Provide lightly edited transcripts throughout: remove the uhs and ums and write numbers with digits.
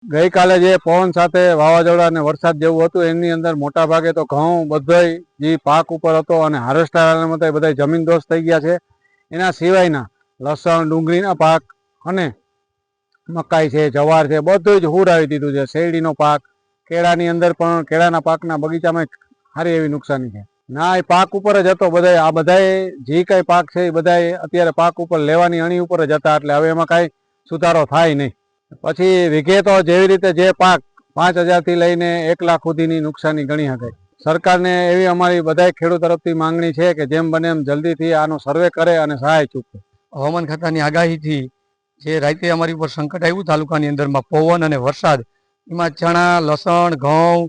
ગઈકાલે જે પવન સાથે વાવાઝોડા અને વરસાદ જેવું હતું એની અંદર મોટા ભાગે તો ઘઉં બધાય જે પાક ઉપર હતો અને હાર્વેસ્ટર બધા જમીન દોષ થઈ ગયા છે. એના સિવાયના લસણ ડુંગળીના પાક અને મકાઈ છે, જવાર છે, બધું જ હુરાવી દીધું છે. શેરડીનો પાક, કેળાની અંદર પણ કેળાના પાકના બગીચામાં સારી એવી નુકસાની છે. ના, એ પાક ઉપર જ હતો બધાય. આ બધાય જે કઈ પાક છે એ બધાય અત્યારે પાક ઉપર લેવાની અણી ઉપર જ હતા, એટલે હવે એમાં કાંઈ સુધારો થાય નહીં. પછી વિઘે તો જેવી રીતે જે પાક 5,000 થી લઈને 1 લાખ સુધીની નુકસાની ગણી શકાય. સરકારને એવી અમારી બધાય ખેડૂત તરફથી માંગણી છે કે જેમ બને એમ જલ્દીથી આનો સર્વે કરે અને સહાય ચૂકે. હવામાન ખાતાની આગાહીથી જે રાતે અમારી ઉપર સંકટ આવ્યું તાલુકાની અંદરમાં પવન અને વરસાદ, એમાં ચણા, લસણ, ઘઉં,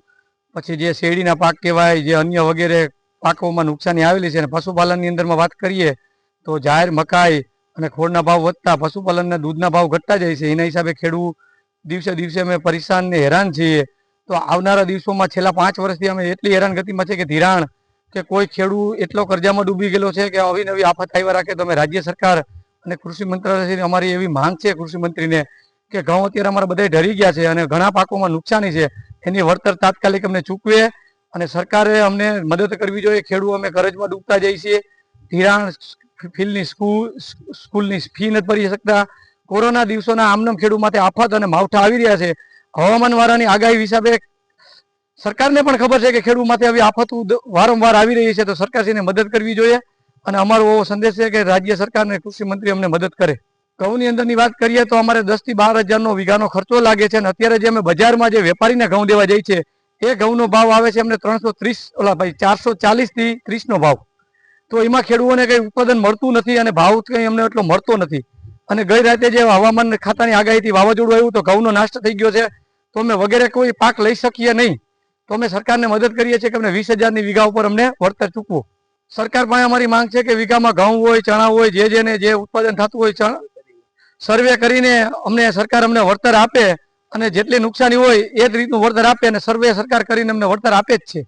પછી જે શેરડીના પાક કહેવાય, જે અન્ય વગેરે પાકોમાં નુકસાની આવેલી છે. અને પશુપાલનની અંદરમાં વાત કરીએ તો જાહેર મકાઈ અને ખોળના ભાવ વધતા પશુપાલનના દૂધના ભાવ ઘટતા જાય છે. એના હિસાબે ખેડૂત દિવસે દિવસે અમે પરેશાન ને હેરાન છીએ. તો આવનારા દિવસોમાં છેલ્લા 5 વર્ષથી અમે એટલી હેરાનગતિમાં છે કે ધિરાણ કે કોઈ ખેડૂત એટલો કર્જામાં ડૂબી ગયેલો છે કે આવી નવી આફત આવ્યા રાખે. તો અમે રાજ્ય સરકાર અને કૃષિ મંત્રાલયથી અમારી એવી માંગ છે કૃષિ મંત્રીને કે ઘઉં અત્યારે અમારા બધા ઢરી ગયા છે અને ઘણા પાકોમાં નુકસાની છે, એની વળતર તાત્કાલિક અમને ચૂકવે અને સરકારે અમને મદદ કરવી જોઈએ. ખેડૂત અમે કરજમાં ડૂબતા જઈએ છીએ. ધિરાણ ફીલની સ્કૂલની ફી નથી ભરી શકતા. કોરોના દિવસોના આમનામ ખેડૂત માટે આફત અને માવઠા આવી રહ્યા છે. હવામાન વાળાની આગાહી હિસાબે સરકારને પણ ખબર છે કે ખેડૂત માટે આવી આફતો વારંવાર આવી રહી છે, તો સરકારશ્રીને મદદ કરવી જોઈએ. અને અમારો એવો સંદેશ છે કે રાજ્ય સરકાર અને કૃષિ મંત્રી અમને મદદ કરે. ઘઉંની અંદરની વાત કરીએ તો અમારે 10 થી 12 હજારનો વીઘાનો ખર્ચો લાગે છે. અને અત્યારે જે અમે બજારમાં જે વેપારીને ઘઉં દેવા જઈએ છે એ ઘઉંનો ભાવ આવે છે અમને 440 થી 30નો ભાવ. તો એમાં ખેડૂતોને કંઈ ઉત્પાદન મળતું નથી અને ભાવ કંઈ અમને એટલો મળતો નથી. અને ગઈ રાતે જે હવામાન ખાતાની આગાહીથી વાવાઝોડું આવ્યું તો ઘઉંનો નાશ થઈ ગયો છે, તો અમે વગેરે કોઈ પાક લઈ શકીએ નહીં. તો અમે સરકારને મદદ કરીએ છીએ કે અમને 20,000ની વીઘા ઉપર અમને વળતર ચૂકવો. સરકાર પાસે અમારી માંગ છે કે વીઘામાં ઘઉં હોય, ચણા હોય, જેને જે ઉત્પાદન થતું હોય સર્વે કરીને અમને સરકાર અમને વળતર આપે અને જેટલી નુકસાની હોય એ જ રીતનું વળતર આપે. અને સર્વે સરકાર કરીને અમને વળતર આપે જ છે.